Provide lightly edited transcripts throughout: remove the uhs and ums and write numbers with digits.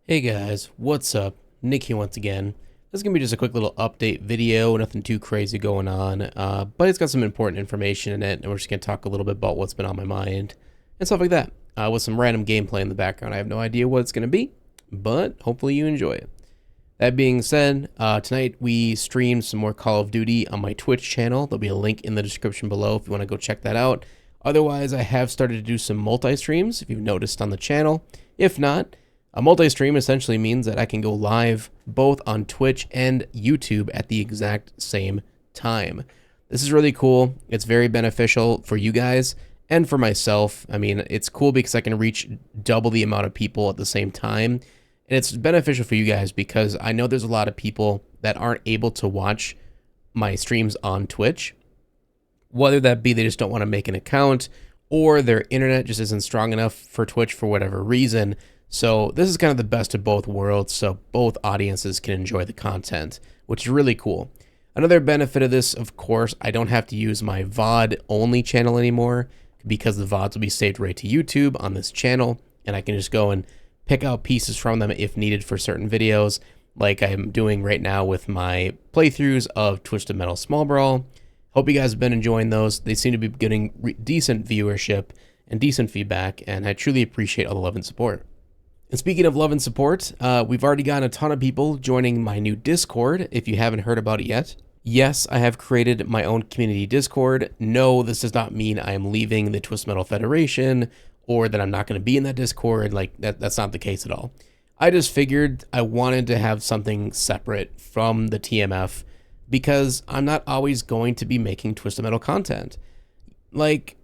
Hey guys, what's up? Nick here once again. This is going to be just a quick little update video, nothing too crazy going on, but it's got some important information in it, and we're just going to talk a little bit about what's been on my mind and stuff like that, with some random gameplay in the background. I have no idea what it's going to be, but hopefully you enjoy it. That being said, tonight we streamed some more Call of Duty on my Twitch channel. There'll be a link in the description below if you want to go check that out. Otherwise, I have started to do some multi-streams, if you've noticed on the channel. If not, a multi-stream essentially means that I can go live both on Twitch and YouTube at the exact same time. This is really cool. It's very beneficial for you guys and for myself. I mean, it's cool because I can reach double the amount of people at the same time. And it's beneficial for you guys because I know there's a lot of people that aren't able to watch my streams on Twitch. Whether that be they just don't want to make an account or their internet just isn't strong enough for Twitch for whatever reason. So this is kind of the best of both worlds, so both audiences can enjoy the content, which is really cool. Another benefit of this, of course, I don't have to use my VOD only channel anymore because the VODs will be saved right to YouTube on this channel, and I can just go and pick out pieces from them if needed for certain videos, like I'm doing right now with my playthroughs of Twisted Metal Small Brawl. Hope you guys have been enjoying those. They seem to be getting decent viewership and decent feedback, and I truly appreciate all the love and support. And speaking of love and support, we've already gotten a ton of people joining my new Discord, if you haven't heard about it yet. Yes, I have created my own community Discord. No, this does not mean I am leaving the Twist Metal Federation, or that I'm not going to be in that Discord. Like, that's not the case at all. I just figured I wanted to have something separate from the TMF, because I'm not always going to be making Twisted Metal content. Like,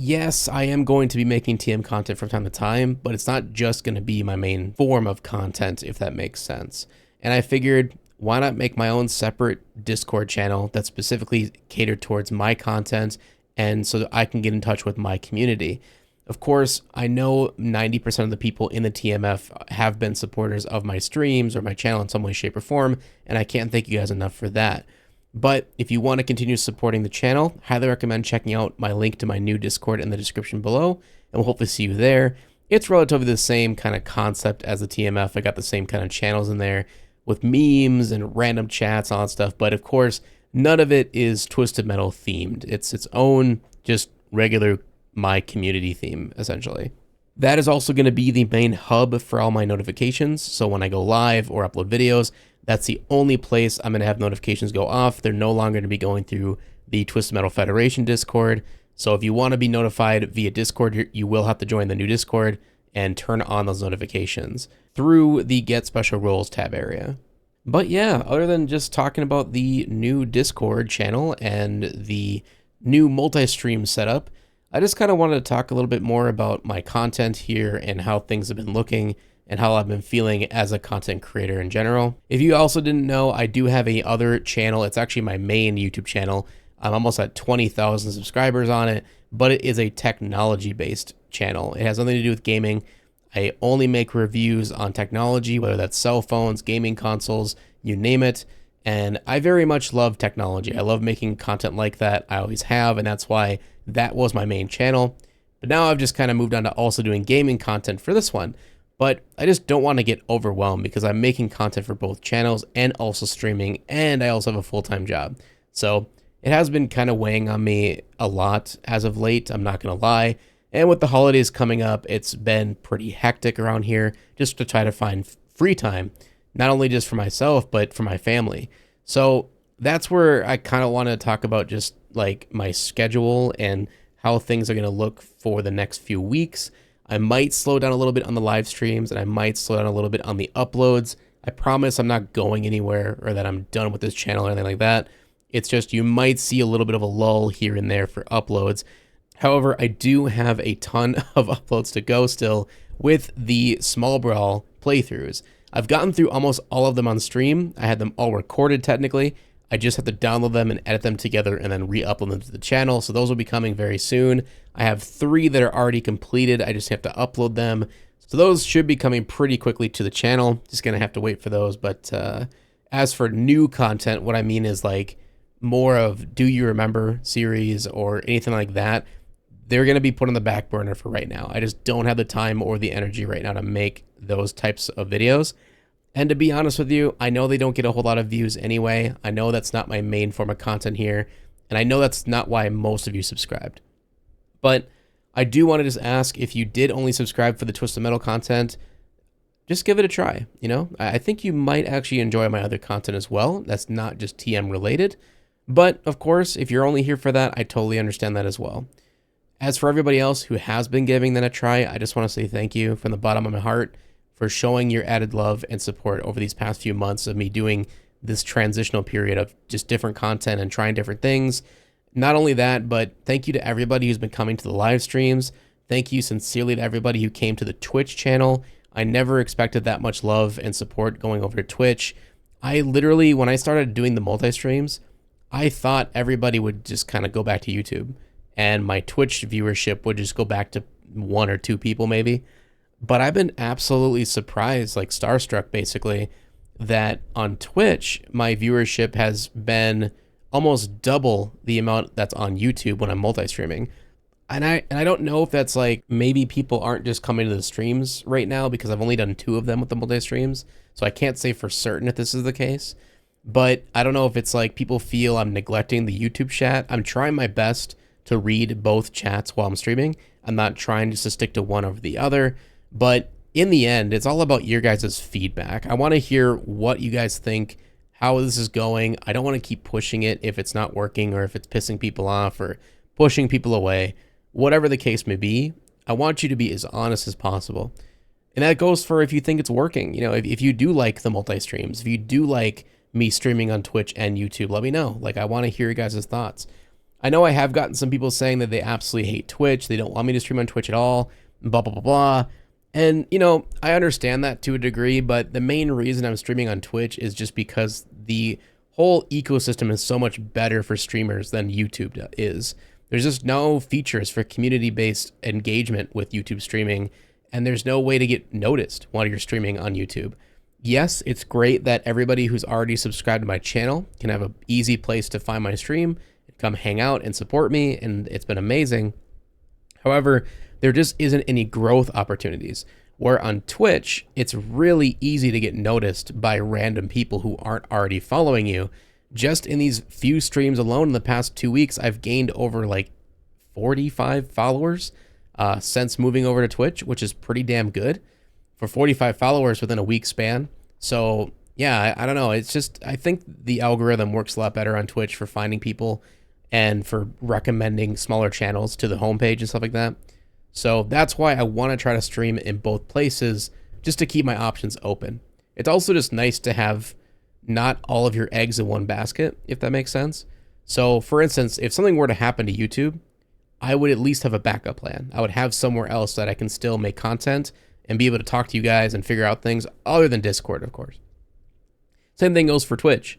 yes, I am going to be making TM content from time to time, but it's not just going to be my main form of content, if that makes sense. And I figured, why not make my own separate Discord channel that's specifically catered towards my content, and so that I can get in touch with my community. Of course, I know 90% of the people in the TMF have been supporters of my streams or my channel in some way, shape, or form, and I can't thank you guys enough for that. But if you want to continue supporting the channel, highly recommend checking out my link to my new Discord in the description below, and we'll hopefully see you there. It's relatively the same kind of concept as the TMF. I got the same kind of channels in there with memes and random chats, all that stuff, but of course, none of it is Twisted Metal themed. It's its own, just regular my community theme, essentially. That is also going to be the main hub for all my notifications, so when I go live or upload videos, that's the only place I'm going to have notifications go off. They're no longer going to be going through the Twisted Metal Federation Discord. So if you want to be notified via Discord, you will have to join the new Discord and turn on those notifications through the Get Special Roles tab area. But yeah, other than just talking about the new Discord channel and the new multi-stream setup, I just kind of wanted to talk a little bit more about my content here and how things have been looking and how I've been feeling as a content creator in general. If you also didn't know, I do have a other channel. It's actually my main YouTube channel. I'm almost at 20,000 subscribers on it, but it is a technology-based channel. It has nothing to do with gaming. I only make reviews on technology, whether that's cell phones, gaming consoles, you name it. And I very much love technology. I love making content like that. I always have, and that's why that was my main channel. But now I've just kind of moved on to also doing gaming content for this one. But I just don't want to get overwhelmed because I'm making content for both channels and also streaming, and I also have a full-time job. So it has been kind of weighing on me a lot as of late, I'm not going to lie. And with the holidays coming up, it's been pretty hectic around here just to try to find free time, not only just for myself, but for my family. So that's where I kind of want to talk about just like my schedule and how things are going to look for the next few weeks. I might slow down a little bit on the live streams, and I might slow down a little bit on the uploads. I promise I'm not going anywhere or that I'm done with this channel or anything like that. It's just you might see a little bit of a lull here and there for uploads. However, I do have a ton of uploads to go still with the Small Brawl playthroughs. I've gotten through almost all of them on stream. I had them all recorded technically. I just have to download them and edit them together and then re-upload them to the channel. So those will be coming very soon. I have 3 that are already completed. I just have to upload them. So those should be coming pretty quickly to the channel. Just going to have to wait for those. But as for new content, what I mean is like more of Do You Remember series or anything like that. they're going to be put on the back burner for right now. I just don't have the time or the energy right now to make those types of videos. And to be honest with you, I know they don't get a whole lot of views anyway. I know that's not my main form of content here. And I know that's not why most of you subscribed. But I do want to just ask, if you did only subscribe for the Twisted Metal content, just give it a try. You know, I think you might actually enjoy my other content as well. That's not just TM related. But of course, if you're only here for that, I totally understand that as well. As for everybody else who has been giving that a try, I just want to say thank you from the bottom of my heart for showing your added love and support over these past few months of me doing this transitional period of just different content and trying different things. Not only that, but thank you to everybody who's been coming to the live streams. Thank you sincerely to everybody who came to the Twitch channel. I never expected that much love and support going over to Twitch. I literally, when I started doing the multi-streams, I thought everybody would just kind of go back to YouTube and my Twitch viewership would just go back to 1 or 2 people maybe. But I've been absolutely surprised, like starstruck basically, that on Twitch, my viewership has been almost double the amount that's on YouTube when I'm multi-streaming. And I don't know if that's like, maybe people aren't just coming to the streams right now because I've only done 2 of them with the multi-streams. So I can't say for certain if this is the case. But I don't know if it's like people feel I'm neglecting the YouTube chat. I'm trying my best to read both chats while I'm streaming. I'm not trying just to stick to one over the other. But in the end, it's all about your guys' feedback. I want to hear what you guys think, how this is going. I don't want to keep pushing it if it's not working or if it's pissing people off or pushing people away. Whatever the case may be, I want you to be as honest as possible. And that goes for if you think it's working. You know, if you do like the multi-streams, if you do like me streaming on Twitch and YouTube, let me know. Like, I want to hear your guys' thoughts. I know I have gotten some people saying that they absolutely hate Twitch. They don't want me to stream on Twitch at all, blah, blah, blah, blah. And, you know, I understand that to a degree, but the main reason I'm streaming on Twitch is just because the whole ecosystem is so much better for streamers than YouTube is. There's just no features for community-based engagement with YouTube streaming, and there's no way to get noticed while you're streaming on YouTube. Yes, it's great that everybody who's already subscribed to my channel can have an easy place to find my stream, come hang out and support me, and it's been amazing. However, there just isn't any growth opportunities. Where on Twitch, it's really easy to get noticed by random people who aren't already following you. Just in these few streams alone in the past 2 weeks, I've gained over like 45 followers since moving over to Twitch, which is pretty damn good for 45 followers within a week span. So yeah, I don't know. It's just, I think the algorithm works a lot better on Twitch for finding people and for recommending smaller channels to the homepage and stuff like that. So that's why I want to try to stream in both places, just to keep my options open. It's also just nice to have not all of your eggs in one basket, if that makes sense. So for instance, if something were to happen to YouTube, I would at least have a backup plan. I would have somewhere else that I can still make content and be able to talk to you guys and figure out things other than Discord, of course. Same thing goes for Twitch.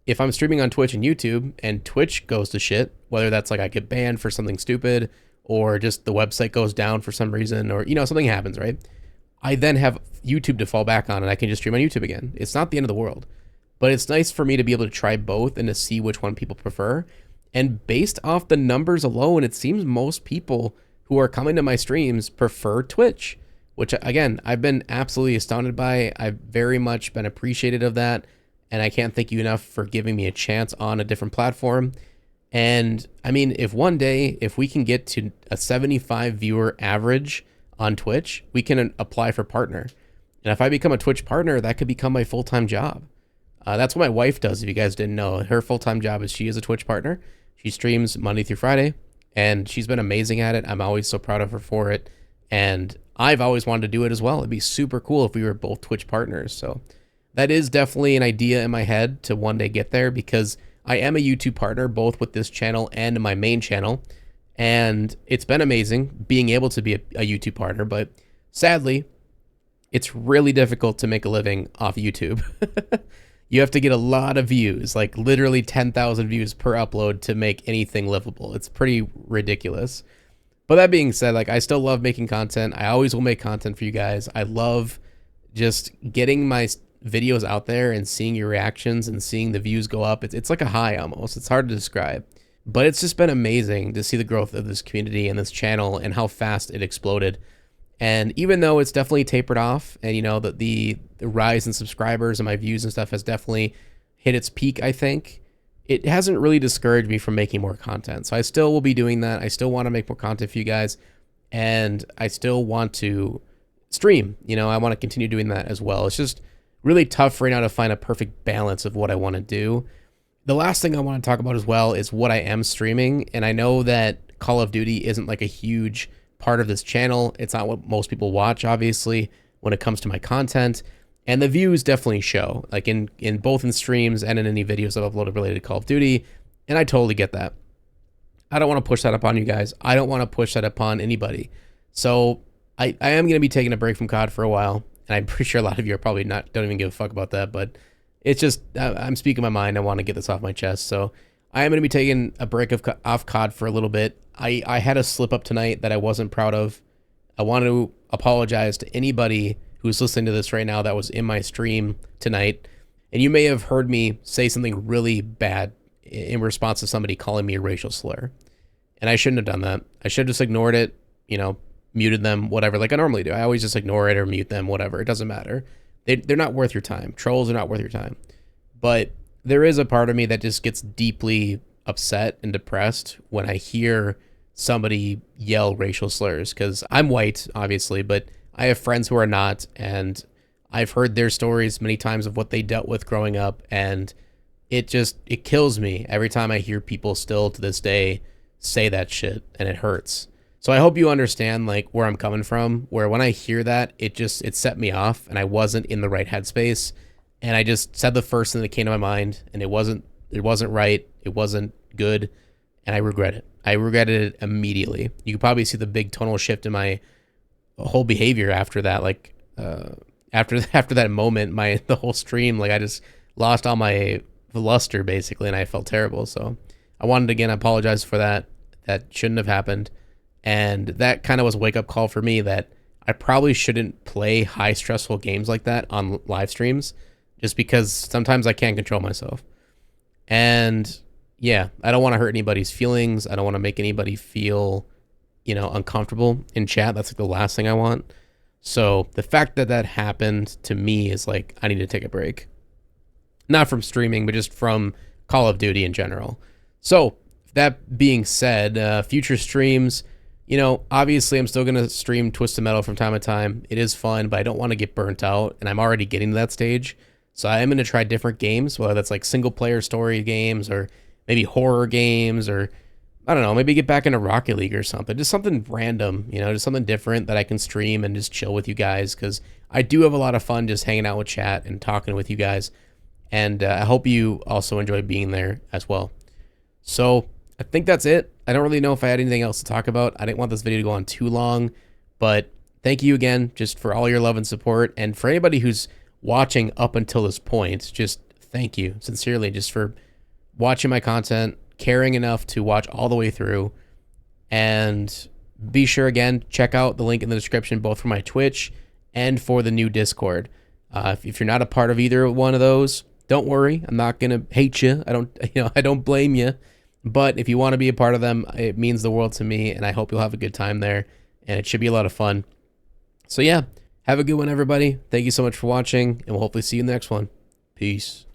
If I'm streaming on Twitch and YouTube and Twitch goes to shit, whether that's like I get banned for something stupid or just the website goes down for some reason, or, you know, something happens, right? I then have YouTube to fall back on and I can just stream on YouTube again. It's not the end of the world, but it's nice for me to be able to try both and to see which one people prefer. And based off the numbers alone, it seems most people who are coming to my streams prefer Twitch, which again, I've been absolutely astounded by. I've very much been appreciative of that. And I can't thank you enough for giving me a chance on a different platform. And I mean, if one day, if we can get to a 75 viewer average on Twitch, we can apply for partner. And if I become a Twitch partner, that could become my full-time job. That's what my wife does, if you guys didn't know. Her full-time job is she is a Twitch partner. She streams Monday through Friday, and she's been amazing at it. I'm always so proud of her for it. And I've always wanted to do it as well. It'd be super cool if we were both Twitch partners. So that is definitely an idea in my head to one day get there, because I am a YouTube partner, both with this channel and my main channel. And it's been amazing being able to be a YouTube partner, but sadly, it's really difficult to make a living off YouTube. You have to get a lot of views, like literally 10,000 views per upload to make anything livable. It's pretty ridiculous. But that being said, like, I still love making content. I always will make content for you guys. I love just getting my videos out there and seeing your reactions and seeing the views go up. It's like a high almost. It's hard to describe. But it's just been amazing to see the growth of this community and this channel and how fast it exploded. And even though it's definitely tapered off, and the rise in subscribers and my views and stuff has definitely hit its peak, I think it hasn't really discouraged me from making more content. So I still will be doing that. I still want to make more content for you guys, and I still want to stream. I want to continue doing that as well. It's just really tough right now to find a perfect balance of what I want to do. The last thing I want to talk about as well is what I am streaming, and I know that Call of Duty isn't like a huge part of this channel. It's not what most people watch, obviously, when it comes to my content, and the views definitely show, like in both in streams and in any videos I've uploaded related to Call of Duty, and I totally get that. I don't want to push that upon you guys. I don't want to push that upon anybody. So I am going to be taking a break from COD for a while, and I'm pretty sure a lot of you are probably don't even give a fuck about that, but it's just, I'm speaking my mind. I want to get this off my chest. So I am going to be taking a break off COD for a little bit. I had a slip up tonight that I wasn't proud of. I want to apologize to anybody who's listening to this right now that was in my stream tonight. And you may have heard me say something really bad in response to somebody calling me a racial slur. And I shouldn't have done that. I should have just ignored it, muted them, whatever, like I normally do. I always just ignore it or mute them, whatever. It doesn't matter. They're not worth your time. Trolls are not worth your time. But there is a part of me that just gets deeply upset and depressed when I hear somebody yell racial slurs, because I'm white, obviously, but I have friends who are not, and I've heard their stories many times of what they dealt with growing up, and it kills me every time I hear people still to this day say that shit, and it hurts. So I hope you understand like where I'm coming from, where when I hear that, it set me off, and I wasn't in the right headspace, and I just said the first thing that came to my mind, and it wasn't right, it wasn't good, and I regret it. I regretted it immediately. You can probably see the big tonal shift in my whole behavior after that. Like after that moment, the whole stream, like I just lost all my luster basically, and I felt terrible. So I wanted to again apologize for that. That shouldn't have happened. And that kind of was a wake-up call for me that I probably shouldn't play high stressful games like that on live streams, just because sometimes I can't control myself. And yeah, I don't want to hurt anybody's feelings. I don't want to make anybody feel, uncomfortable in chat. That's like the last thing I want. So the fact that that happened to me is like, I need to take a break. Not from streaming, but just from Call of Duty in general. So that being said, future streams, obviously I'm still going to stream Twisted Metal from time to time. It is fun, but I don't want to get burnt out, and I'm already getting to that stage. So I am going to try different games, whether that's like single player story games or maybe horror games, or I don't know, maybe get back into Rocket League or something. Just something random, just something different that I can stream and just chill with you guys, because I do have a lot of fun just hanging out with chat and talking with you guys. And I hope you also enjoy being there as well. So I think that's it. I don't really know if I had anything else to talk about. I didn't want this video to go on too long, but thank you again just for all your love and support. And for anybody who's watching up until this point, just thank you sincerely just for watching my content, caring enough to watch all the way through. And be sure, again, check out the link in the description, both for my Twitch and for the new Discord. If you're not a part of either one of those, don't worry. I'm not going to hate you. I don't blame you. But if you want to be a part of them, it means the world to me, and I hope you'll have a good time there, and it should be a lot of fun. So yeah, have a good one, everybody. Thank you so much for watching, and we'll hopefully see you in the next one. Peace.